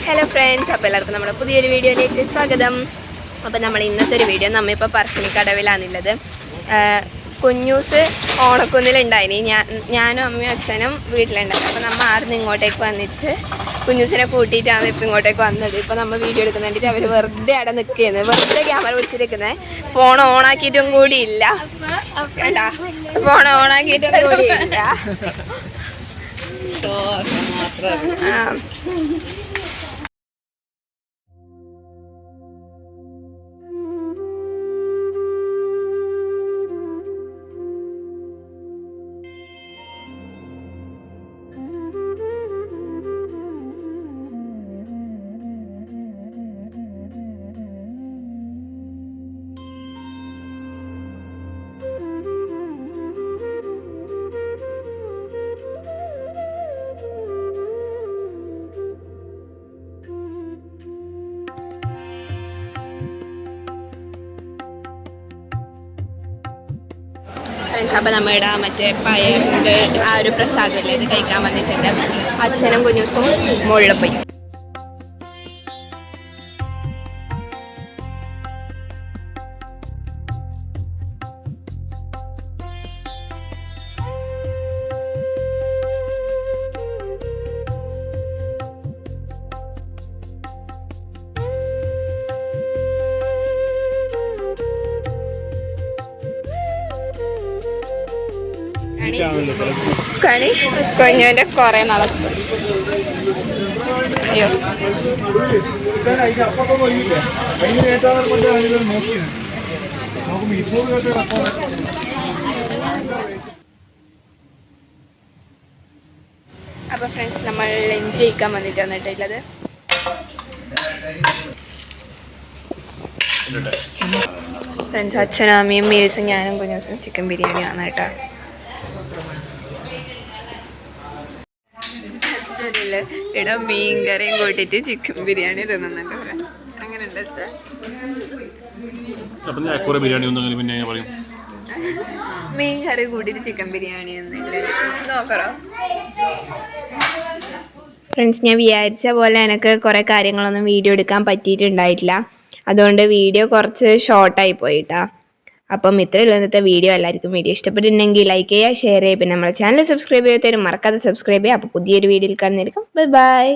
Hello friends, അപ്പോൾ എല്ലാവർക്കും നമ്മുടെ പുതിയൊരു വീഡിയോയിലേക്ക് സ്വാഗതം. അപ്പോൾ നമ്മൾ ഇന്നത്തെ ഒരു വീഡിയോ നമ്മളിപ്പോൾ പറശ്ശിനിക്കടവിലാണുള്ളത്. കുഞ്ഞൂസ് ഓണക്കുന്നിലുണ്ടായിനി. ഞാനും അമ്മയും അച്ഛനും വീട്ടിലുണ്ടായിരുന്നു. അപ്പോൾ നമ്മൾ ആടുന്ന് ഇങ്ങോട്ടേക്ക് വന്നിട്ട് കുഞ്ഞൂസിനെ കൂട്ടിയിട്ടാണ് ഇപ്പോൾ ഇങ്ങോട്ടേക്ക് വന്നത്. ഇപ്പോൾ നമ്മൾ വീഡിയോ എടുക്കുന്നുണ്ടെങ്കിൽ അവർ വെറുതെ അവിടെ നിൽക്കുന്നത്, വെറുതെ ക്യാമറ പിടിച്ചിരിക്കുന്നത്. ഫോൺ ഓണാക്കിയിട്ടും കൂടി ഇല്ല. കേട്ടാ, ഫോൺ ഓണാക്കിയിട്ടും കൂടി ഇല്ല. അപ്പോൾ നമ്മുടെ മറ്റേ പയറിൻ്റെ ആ ഒരു പ്രസാദമില്ല, ഇത് കഴിക്കാൻ വന്നിട്ടുണ്ട്. അച്ഛനും കുഞ്ഞൂസും മുകളിൽ പോയി. കണി കുഞ്ഞുവിൻ്റെ കുറേ നടക്കും. അയ്യോ, അപ്പോൾ ഫ്രണ്ട്സ്, നമ്മൾ ലഞ്ച് കഴിക്കാൻ വന്നിട്ട് വന്നിട്ടുള്ളത്. ഫ്രണ്ട്സ്, അച്ഛനും അമ്മയും മീൽസും ഞാനും കുഞ്ഞുസും ചിക്കൻ ബിരിയാണിയാണ് കേട്ടോ. ഇവിടെ മീൻ കറിയും കൂട്ടിട്ട് ചിക്കൻ ബിരിയാണി തിന്നുന്നുണ്ട്. അങ്ങനെ ഉണ്ട്. മീൻ കറി കൂട്ടിട്ട് ചിക്കൻ ബിരിയാണി നോക്കറോ ഫ്രണ്ട്സ്. ഞാൻ വിചാരിച്ച പോലെ എനിക്ക് കുറേ കാര്യങ്ങളൊന്നും വീഡിയോ എടുക്കാൻ പറ്റിയിട്ടുണ്ടായിട്ടില്ല. അതുകൊണ്ട് വീഡിയോ കുറച്ച് ഷോർട്ടായി പോയിട്ടാ. അപ്പം ഇത്രയുള്ള ഇന്നത്തെ വീഡിയോ. എല്ലാവർക്കും വീഡിയോ ഇഷ്ടപ്പെട്ടിട്ടുണ്ടെങ്കിൽ ലൈക്ക് ചെയ്യുക, ഷെയർ ചെയ്യുക. പിന്നെ നമ്മുടെ ചാനൽ സബ്സ്ക്രൈബ് ചെയ്തേരും മറക്കാതെ സബ്സ്ക്രൈബ് ചെയ്യുക. അപ്പോൾ പുതിയൊരു വീഡിയോയിൽ കാണുന്നതായിരിക്കും. Bye bye.